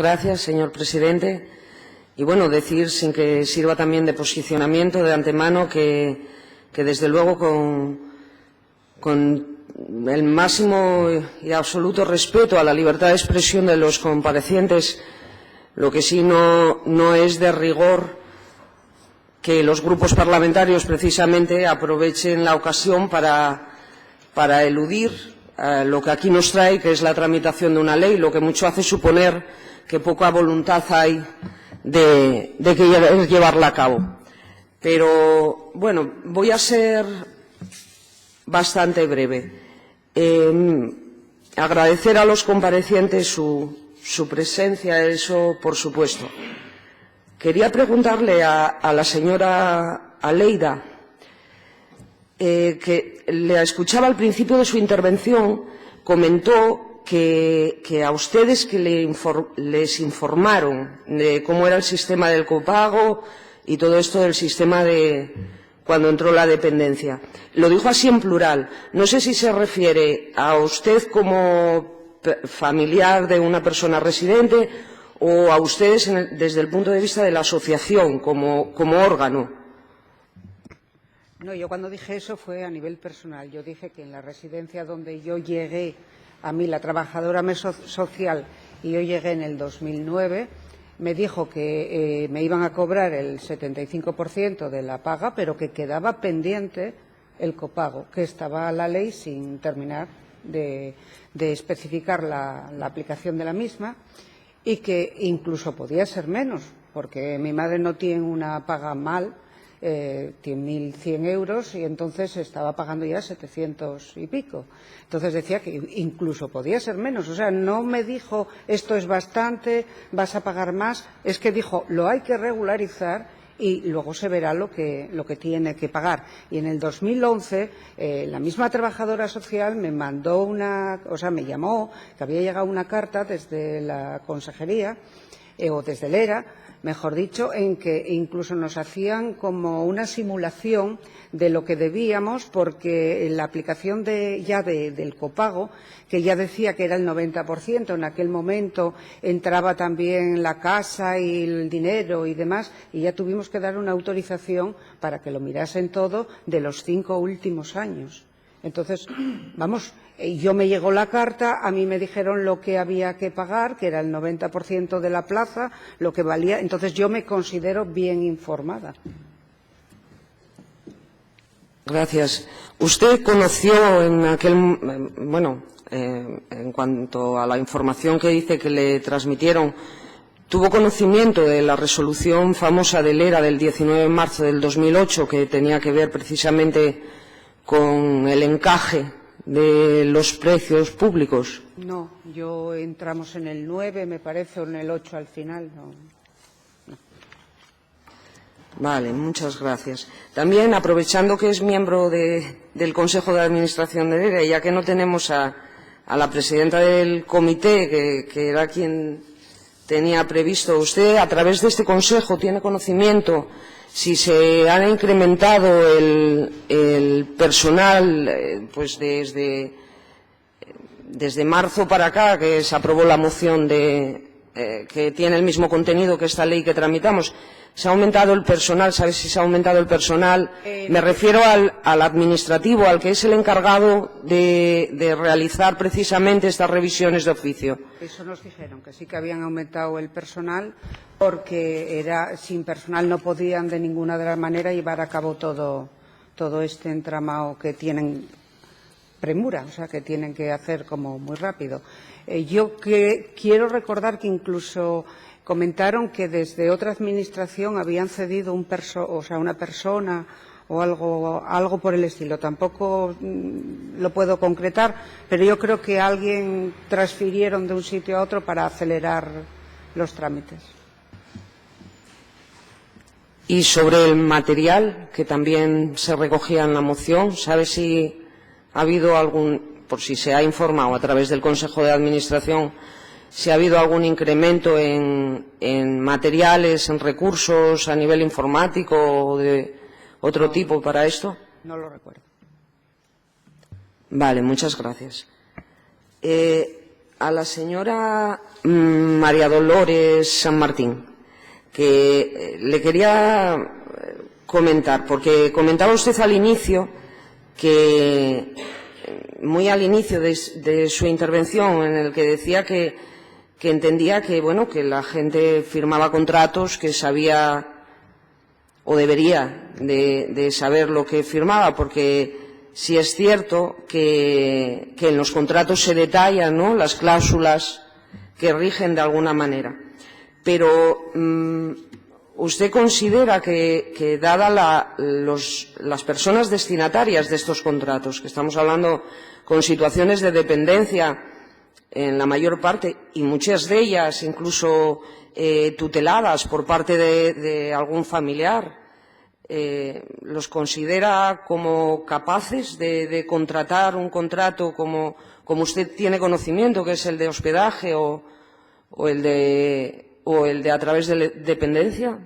Gracias, señor presidente. Y bueno, decir, sin que sirva también de posicionamiento de antemano, que desde luego con el máximo y absoluto respeto a la libertad de expresión de los comparecientes, lo que sí no es de rigor que los grupos parlamentarios precisamente aprovechen la ocasión para eludir lo que aquí nos trae, que es la tramitación de una ley, lo que mucho hace suponer que poca voluntad hay de llevarla a cabo. Pero, bueno, voy a ser bastante breve. Agradecer a los comparecientes su presencia, eso por supuesto. Quería preguntarle a la señora Aleida, que le escuchaba al principio de su intervención, comentó que a ustedes que les informaron de cómo era el sistema del copago y todo esto del sistema de cuando entró la dependencia. Lo dijo así en plural. No sé si se refiere a usted como familiar de una persona residente o a ustedes desde el punto de vista de la asociación como órgano. No, yo cuando dije eso fue a nivel personal. Yo dije que en la residencia donde yo llegué, a mí la trabajadora social, y yo llegué en el 2009, me dijo que me iban a cobrar el 75% de la paga, pero que quedaba pendiente el copago, que estaba la ley sin terminar de especificar la aplicación de la misma y que incluso podía ser menos, porque mi madre no tiene una paga mal, tiene 1.100 euros y entonces estaba pagando ya 700 y pico. Entonces decía que incluso podía ser menos. O sea, no me dijo esto es bastante, vas a pagar más. Es que dijo lo hay que regularizar y luego se verá lo que tiene que pagar. Y en el 2011 la misma trabajadora social me mandó me llamó, que había llegado una carta desde la consejería o desde el ERA, mejor dicho, en que incluso nos hacían como una simulación de lo que debíamos, porque en la aplicación del copago, que ya decía que era el 90%, en aquel momento entraba también la casa y el dinero y demás, y ya tuvimos que dar una autorización para que lo mirasen todo de los 5 últimos años. Entonces, vamos, yo me llegó la carta, a mí me dijeron lo que había que pagar, que era el 90% de la plaza, lo que valía. Entonces, yo me considero bien informada. Gracias. Usted conoció en en cuanto a la información que dice que le transmitieron, ¿tuvo conocimiento de la resolución famosa del ERA del 19 de marzo del 2008 que tenía que ver precisamente con el encaje de los precios públicos? No, entramos en el 9, me parece, o en el 8 al final. No. Vale, muchas gracias. También, aprovechando que es miembro del Consejo de Administración de ERA, ya que no tenemos a la presidenta del comité, que era quien tenía previsto, ¿usted a través de este consejo tiene conocimiento si se ha incrementado el personal pues desde marzo para acá, que se aprobó la moción que tiene el mismo contenido que esta ley que tramitamos? ¿Se ha aumentado el personal? ¿Sabe si se ha aumentado el personal? Me refiero al administrativo, al que es el encargado de realizar precisamente estas revisiones de oficio. Eso nos dijeron, que sí que habían aumentado el personal, porque sin personal no podían de ninguna de las maneras llevar a cabo todo este entramado que tienen premura, o sea, que tienen que hacer como muy rápido. Yo quiero recordar que incluso comentaron que desde otra administración habían cedido una persona o algo por el estilo. Tampoco lo puedo concretar, pero yo creo que alguien transfirieron de un sitio a otro para acelerar los trámites. Y sobre el material, que también se recogía en la moción, ¿sabe si ha habido por si se ha informado a través del Consejo de Administración, si ha habido algún incremento en materiales, en recursos a nivel informático o de otro tipo para esto? No lo recuerdo. Vale, muchas gracias. a la señora María Dolores San Martín, que le quería comentar, porque comentaba usted al inicio que, muy al inicio de su intervención, en el que decía que entendía que, bueno, que la gente firmaba contratos, que sabía o debería de saber lo que firmaba, porque sí es cierto que en los contratos se detallan, ¿no?, las cláusulas que rigen de alguna manera. Pero ¿usted considera que dadas las personas destinatarias de estos contratos, que estamos hablando con situaciones de dependencia en la mayor parte, y muchas de ellas incluso tuteladas por parte de algún familiar, los considera como capaces de contratar un contrato como usted tiene conocimiento, que es el de hospedaje o el de a través de dependencia?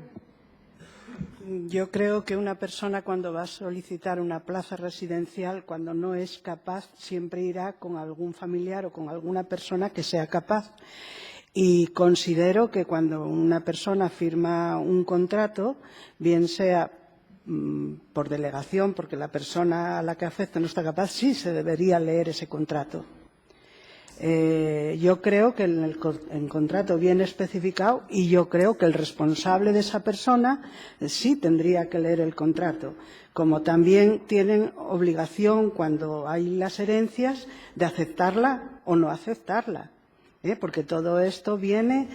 Yo creo que una persona, cuando va a solicitar una plaza residencial, cuando no es capaz, siempre irá con algún familiar o con alguna persona que sea capaz. Y considero que cuando una persona firma un contrato, bien sea por delegación, porque la persona a la que afecta no está capaz, sí se debería leer ese contrato. Yo creo que en el contrato viene especificado, y yo creo que el responsable de esa persona sí tendría que leer el contrato, como también tienen obligación, cuando hay las herencias, de aceptarla o no aceptarla, porque todo esto viene.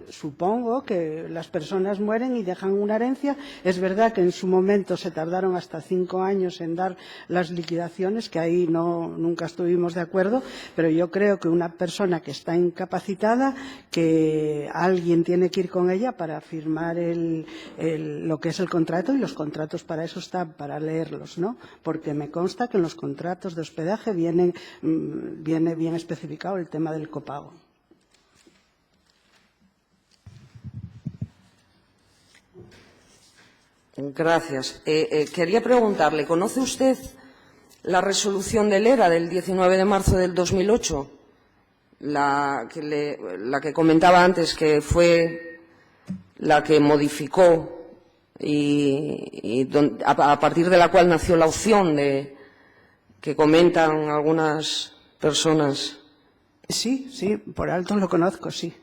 Supongo que las personas mueren y dejan una herencia. Es verdad que en su momento se tardaron hasta 5 años en dar las liquidaciones, que ahí nunca estuvimos de acuerdo, pero yo creo que una persona que está incapacitada, que alguien tiene que ir con ella para firmar lo que es el contrato, y los contratos para eso están, para leerlos, ¿no? Porque me consta que en los contratos de hospedaje viene bien especificado el tema del copago. Gracias. Quería preguntarle, ¿conoce usted la resolución del ERA del 19 de marzo del 2008? La que comentaba antes, que fue la que modificó y a partir de la cual nació la opción que comentan algunas personas. Sí, por alto lo conozco, sí.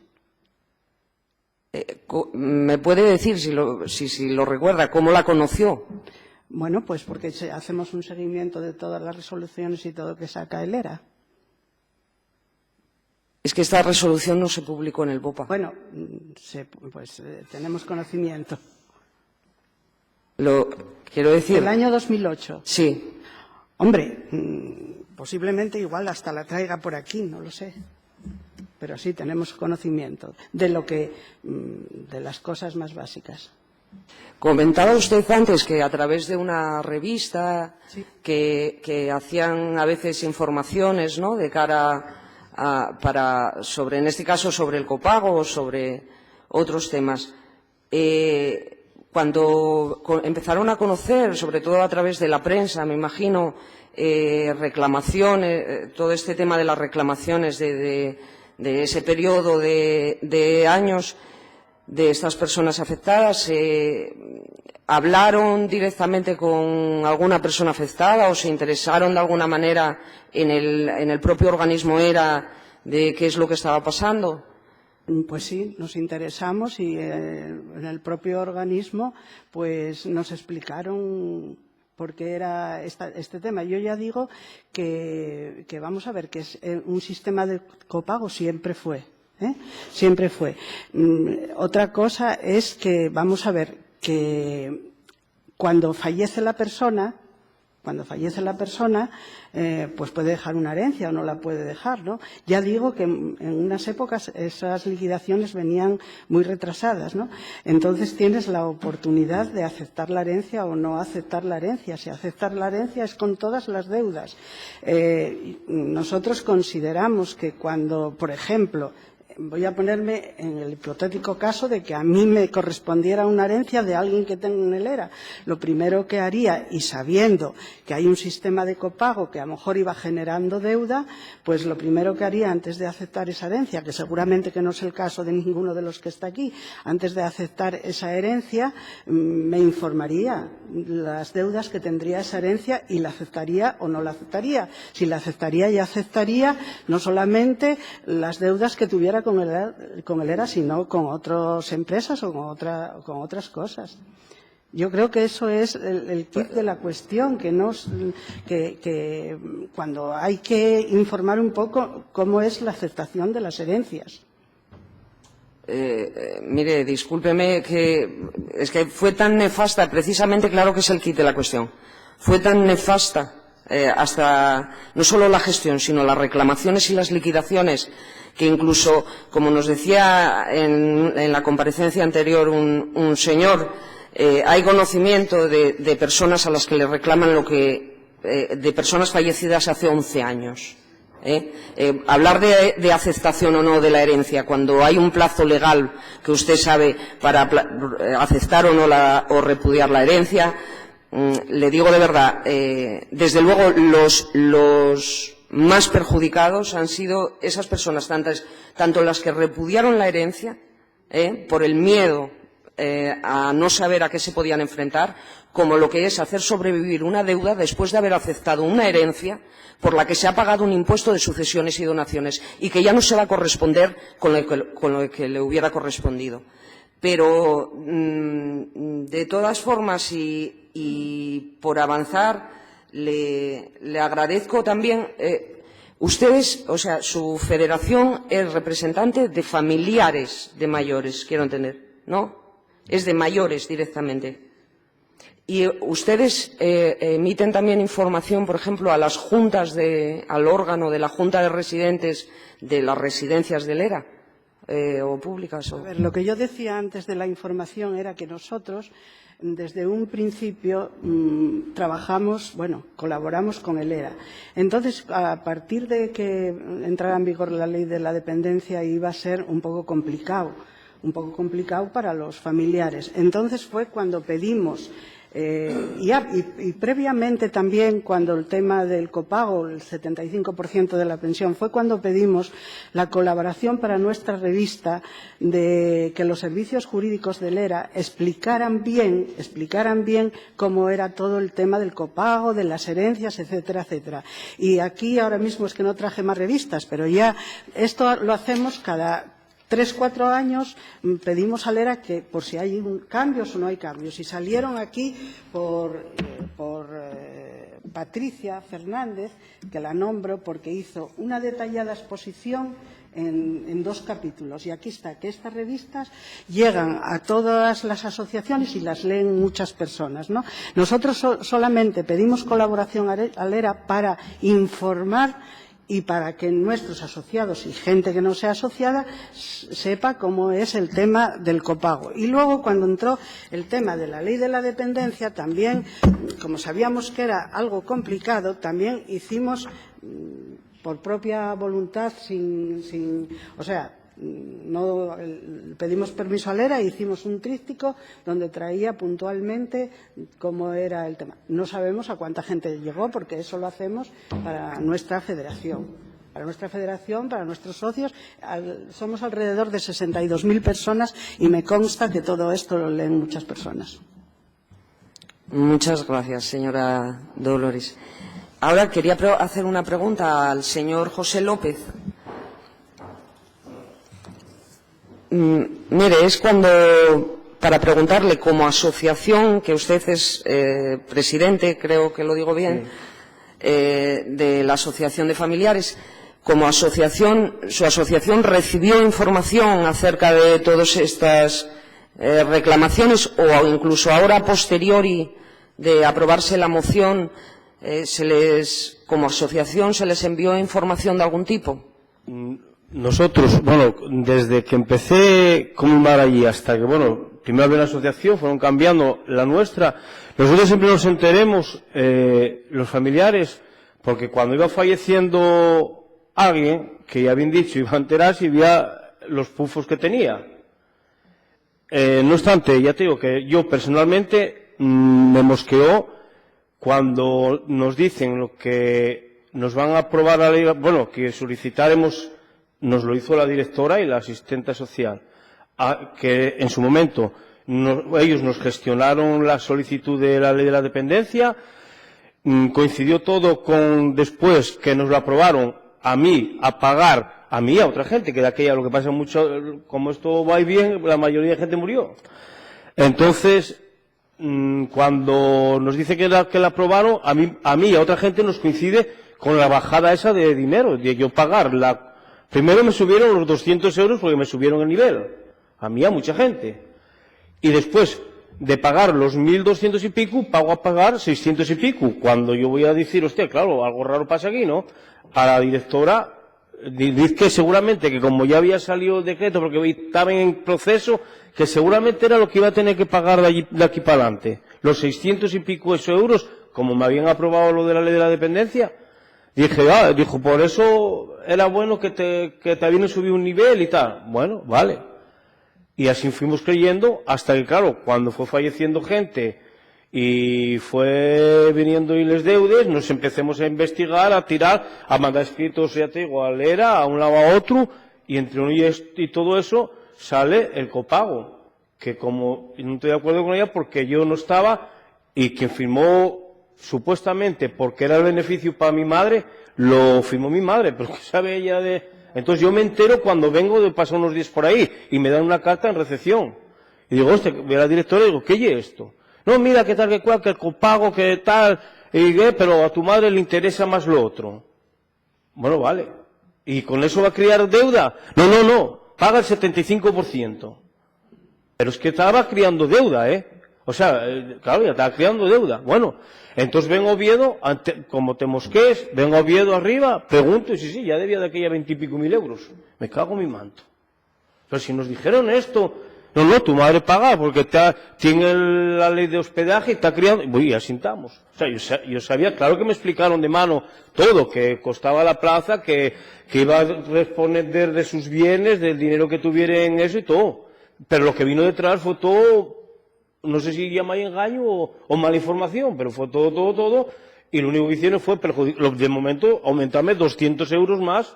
¿Me puede decir, si lo recuerda, cómo la conoció? Bueno, pues porque hacemos un seguimiento de todas las resoluciones y todo que saca el ERA. Es que esta resolución no se publicó en el BOPA. Bueno, tenemos conocimiento. Quiero decir... ¿El año 2008? Sí. Hombre, posiblemente igual hasta la traiga por aquí, no lo sé. Pero sí tenemos conocimiento de las cosas más básicas. Comentaba usted antes que a través de una revista, sí, que hacían a veces informaciones, ¿no?, de cara sobre, en este caso, sobre el copago o sobre otros temas. Cuando empezaron a conocer, sobre todo a través de la prensa, me imagino, reclamaciones, todo este tema de las reclamaciones de ese periodo de años de estas personas afectadas, ¿hablaron directamente con alguna persona afectada o se interesaron de alguna manera en el propio organismo ERA de qué es lo que estaba pasando? Pues sí, nos interesamos y en el propio organismo pues nos explicaron por qué era este tema. Yo ya digo que vamos a ver, que es un sistema de copago siempre fue. Siempre fue. Otra cosa es que, vamos a ver, que cuando fallece la persona, pues puede dejar una herencia o no la puede dejar, ¿no? Ya digo que en unas épocas esas liquidaciones venían muy retrasadas, ¿no? Entonces tienes la oportunidad de aceptar la herencia o no aceptar la herencia. Si aceptar la herencia es con todas las deudas. Nosotros consideramos que cuando, por ejemplo, voy a ponerme en el hipotético caso de que a mí me correspondiera una herencia de alguien que tenga en el ERA. Lo primero que haría, y sabiendo que hay un sistema de copago que a lo mejor iba generando deuda, pues lo primero que haría antes de aceptar esa herencia, que seguramente que no es el caso de ninguno de los que está aquí, antes de aceptar esa herencia, me informaría las deudas que tendría esa herencia y la aceptaría o no la aceptaría. Si la aceptaría, ya aceptaría no solamente las deudas que tuviera con el ERA, sino con otras empresas o con otras cosas. Yo creo que eso es el kit de la cuestión, que cuando hay que informar un poco cómo es la aceptación de las herencias. Mire, discúlpeme, es que fue tan nefasta, precisamente, claro que es el kit de la cuestión, fue tan nefasta hasta no solo la gestión, sino las reclamaciones y las liquidaciones, que incluso, como nos decía en la comparecencia anterior un señor, hay conocimiento de personas a las que le reclaman de personas fallecidas hace 11 años. Hablar de aceptación o no de la herencia cuando hay un plazo legal que usted sabe para aceptar o no o repudiar la herencia, le digo de verdad, desde luego los más perjudicados han sido esas personas, tanto las que repudiaron la herencia por el miedo a no saber a qué se podían enfrentar, como lo que es hacer sobrevivir una deuda después de haber aceptado una herencia por la que se ha pagado un impuesto de sucesiones y donaciones y que ya no se va a corresponder con lo que le hubiera correspondido. Pero, de todas formas, y por avanzar, le agradezco también. Ustedes, o sea, su federación es representante de familiares de mayores, quiero entender, ¿no? Es de mayores directamente. Y ustedes emiten también información, por ejemplo, a las juntas al órgano de la Junta de Residentes de las residencias del ERA o públicas. A ver, lo que yo decía antes de la información era que nosotros, desde un principio, colaboramos con el ERA. Entonces, a partir de que entrara en vigor la ley de la dependencia, iba a ser un poco complicado para los familiares. Entonces fue cuando pedimos, y previamente también, cuando el tema del copago, el 75% de la pensión, fue cuando pedimos la colaboración para nuestra revista de que los servicios jurídicos del ERA explicaran bien cómo era todo el tema del copago, de las herencias, etcétera, etcétera. Y aquí ahora mismo es que no traje más revistas, pero ya esto lo hacemos cada 3-4 años, pedimos al ERA que por si hay cambios o no hay cambios. Y salieron aquí por Patricia Fernández, que la nombro porque hizo una detallada exposición en 2 capítulos. Y aquí está, que estas revistas llegan a todas las asociaciones y las leen muchas personas, ¿no? Nosotros solamente pedimos colaboración al ERA para informar y para que nuestros asociados y gente que no sea asociada sepa cómo es el tema del copago. Y luego, cuando entró el tema de la ley de la dependencia, también, como sabíamos que era algo complicado, también hicimos, por propia voluntad, no pedimos permiso al ERA e hicimos un tríptico donde traía puntualmente cómo era el tema. No sabemos a cuánta gente llegó, porque eso lo hacemos para nuestra federación. Para nuestros socios, somos alrededor de 62.000 personas y me consta que todo esto lo leen muchas personas. Muchas gracias, señora Dolores. Ahora quería hacer una pregunta al señor José López. Mire, es para preguntarle, como asociación, que usted es presidente, creo que lo digo bien, de la Asociación de Familiares, como asociación, ¿su asociación recibió información acerca de todas estas reclamaciones o incluso ahora, a posteriori de aprobarse la moción, como asociación se les envió información de algún tipo? Nosotros, desde que empecé como Mar allí hasta que, primero había una asociación, fueron cambiando la nuestra, nosotros siempre nos enteremos, los familiares, porque cuando iba falleciendo alguien, que ya habían dicho, iba a enterarse y había los pufos que tenía. No obstante, ya te digo que yo personalmente me mosqueó cuando nos dicen lo que nos van a aprobar la ley, bueno, que solicitaremos, nos lo hizo la directora y la asistente social, que en su momento ellos nos gestionaron la solicitud de la ley de la dependencia, coincidió todo con después que nos lo aprobaron a mí a pagar, a mí y a otra gente, que de aquella, lo que pasa mucho, como esto va y bien, la mayoría de gente murió. Entonces, cuando nos dice que la aprobaron, a mí y a otra gente nos coincide con la bajada esa de dinero, de yo pagar. Primero me subieron los 200 euros porque me subieron el nivel, a mí y a mucha gente. Y después de pagar los 1.200 y pico, pago a pagar 600 y pico. Cuando yo voy a decir, hostia, claro, algo raro pasa aquí, ¿no? A la directora, dice que seguramente, que como ya había salido el decreto, porque estaba en proceso, que seguramente era lo que iba a tener que pagar de aquí para adelante. Los 600 y pico euros, como me habían aprobado lo de la ley de la dependencia, dijo, por eso era bueno que te habían subido un nivel y tal. Bueno, vale. Y así fuimos creyendo, hasta que, claro, cuando fue falleciendo gente y fue viniendo y les deudes, nos empecemos a investigar, a tirar, a mandar escritos, ya te digo, a leer a un lado a otro, y entre uno y todo eso sale el copago, que como no estoy de acuerdo con ella porque yo no estaba, y quien firmó supuestamente porque era el beneficio para mi madre, lo firmó mi madre, pero ¿qué sabe ella de...? Entonces yo me entero cuando vengo de pasar unos días por ahí y me dan una carta en recepción. Y digo, hostia, voy a la directora y digo, ¿qué es esto? No, mira, qué tal, que cual, que el copago, que tal, pero a tu madre le interesa más lo otro. Bueno, vale. ¿Y con eso va a crear deuda? No, paga el 75%. Pero es que estaba creando deuda, O sea, claro, ya estaba creando deuda. Bueno, entonces vengo a Oviedo, como te mosquees, vengo a Oviedo arriba, pregunto, y sí, ya debía de aquella 20 y pico mil euros. Me cago en mi manto. Pero si nos dijeron esto, no, tu madre paga porque tiene la ley de hospedaje y está criando, y así estamos. O sea, yo sabía, claro que me explicaron de mano todo, que costaba la plaza, que iba a responder de sus bienes, del dinero que tuviera en eso y todo. Pero lo que vino detrás fue todo, no sé si llamáis engaño o mala información, pero fue todo, y lo único que hicieron fue de momento aumentarme 200 euros más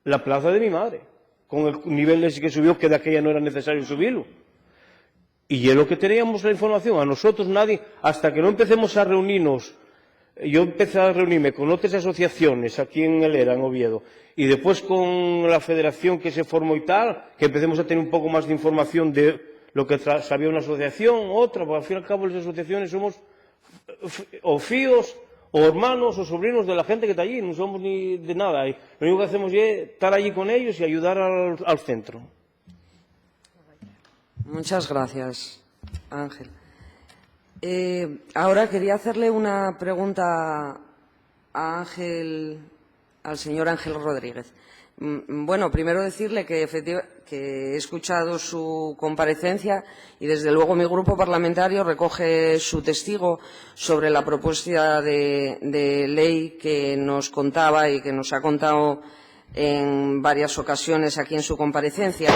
la plaza de mi madre, con el nivel ese que subió, que de aquella no era necesario subirlo. Y es lo que teníamos la información, a nosotros nadie, hasta que no empecemos a reunirnos, yo empecé a reunirme con otras asociaciones aquí en el ERA, en Oviedo, y después con la federación que se formó y tal, que empecemos a tener un poco más de información de lo que sabía una asociación, otra, porque al fin y al cabo las asociaciones somos o fíos, o hermanos, o sobrinos de la gente que está allí, no somos ni de nada. Y lo único que hacemos es estar allí con ellos y ayudar al centro. Muchas gracias, Ángel. Ahora quería hacerle una pregunta al señor Ángel Rodríguez. Bueno, primero decirle que he escuchado su comparecencia y desde luego mi grupo parlamentario recoge su testigo sobre la propuesta de ley que nos contaba y que nos ha contado en varias ocasiones aquí en su comparecencia.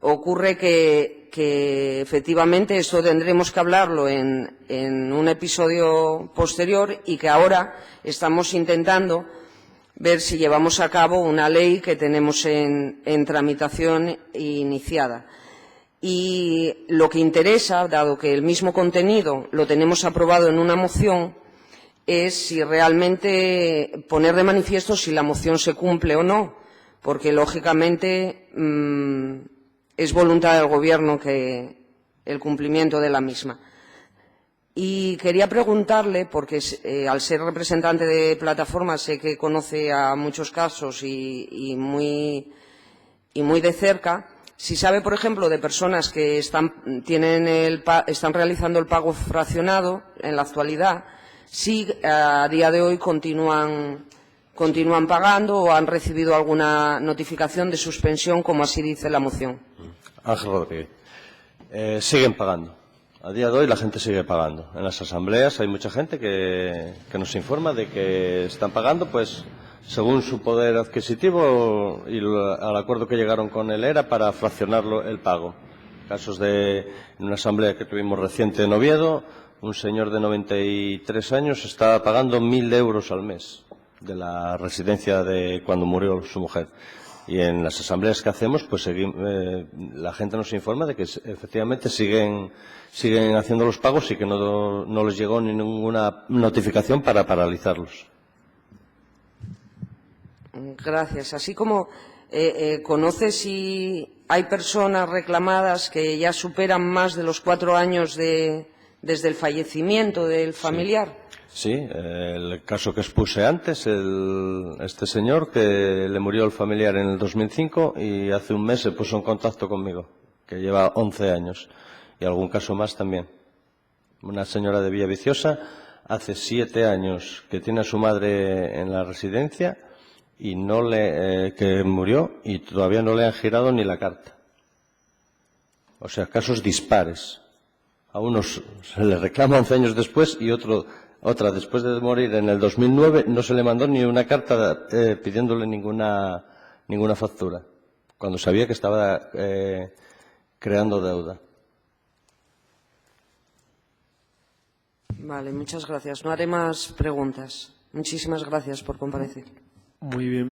Ocurre que efectivamente esto tendremos que hablarlo en un episodio posterior y que ahora estamos intentando ver si llevamos a cabo una ley que tenemos en tramitación iniciada. Y lo que interesa, dado que el mismo contenido lo tenemos aprobado en una moción, es si realmente poner de manifiesto si la moción se cumple o no, porque lógicamente es voluntad del Gobierno que el cumplimiento de la misma. Y quería preguntarle, porque al ser representante de plataformas sé que conoce a muchos casos y muy de cerca, si sabe, por ejemplo, de personas que están realizando el pago fraccionado en la actualidad, si a día de hoy continúan pagando o han recibido alguna notificación de suspensión, como así dice la moción. Ángel Rodríguez. Siguen pagando. A día de hoy la gente sigue pagando. En las asambleas hay mucha gente que nos informa de que están pagando, pues según su poder adquisitivo y al acuerdo que llegaron con él era para fraccionarlo el pago. Casos en una asamblea que tuvimos reciente en Oviedo, un señor de 93 años estaba pagando 1.000 euros al mes de la residencia de cuando murió su mujer. Y en las asambleas que hacemos, pues la gente nos informa de que efectivamente siguen haciendo los pagos y que no les llegó ninguna notificación para paralizarlos. Gracias. Así como ¿conoce si hay personas reclamadas que ya superan más de los 4 años desde el fallecimiento del familiar? Sí, el caso que expuse antes, este señor que le murió el familiar en el 2005 y hace un mes se puso en contacto conmigo, que lleva 11 años, y algún caso más también. Una señora de Villaviciosa, hace 7 años que tiene a su madre en la residencia y que murió y todavía no le han girado ni la carta. O sea, casos dispares. A unos se les reclama 11 años después y otra después de morir en el 2009 no se le mandó ni una carta pidiéndole ninguna factura, cuando sabía que estaba creando deuda. Vale, muchas gracias. No haré más preguntas. Muchísimas gracias por comparecer. Muy bien.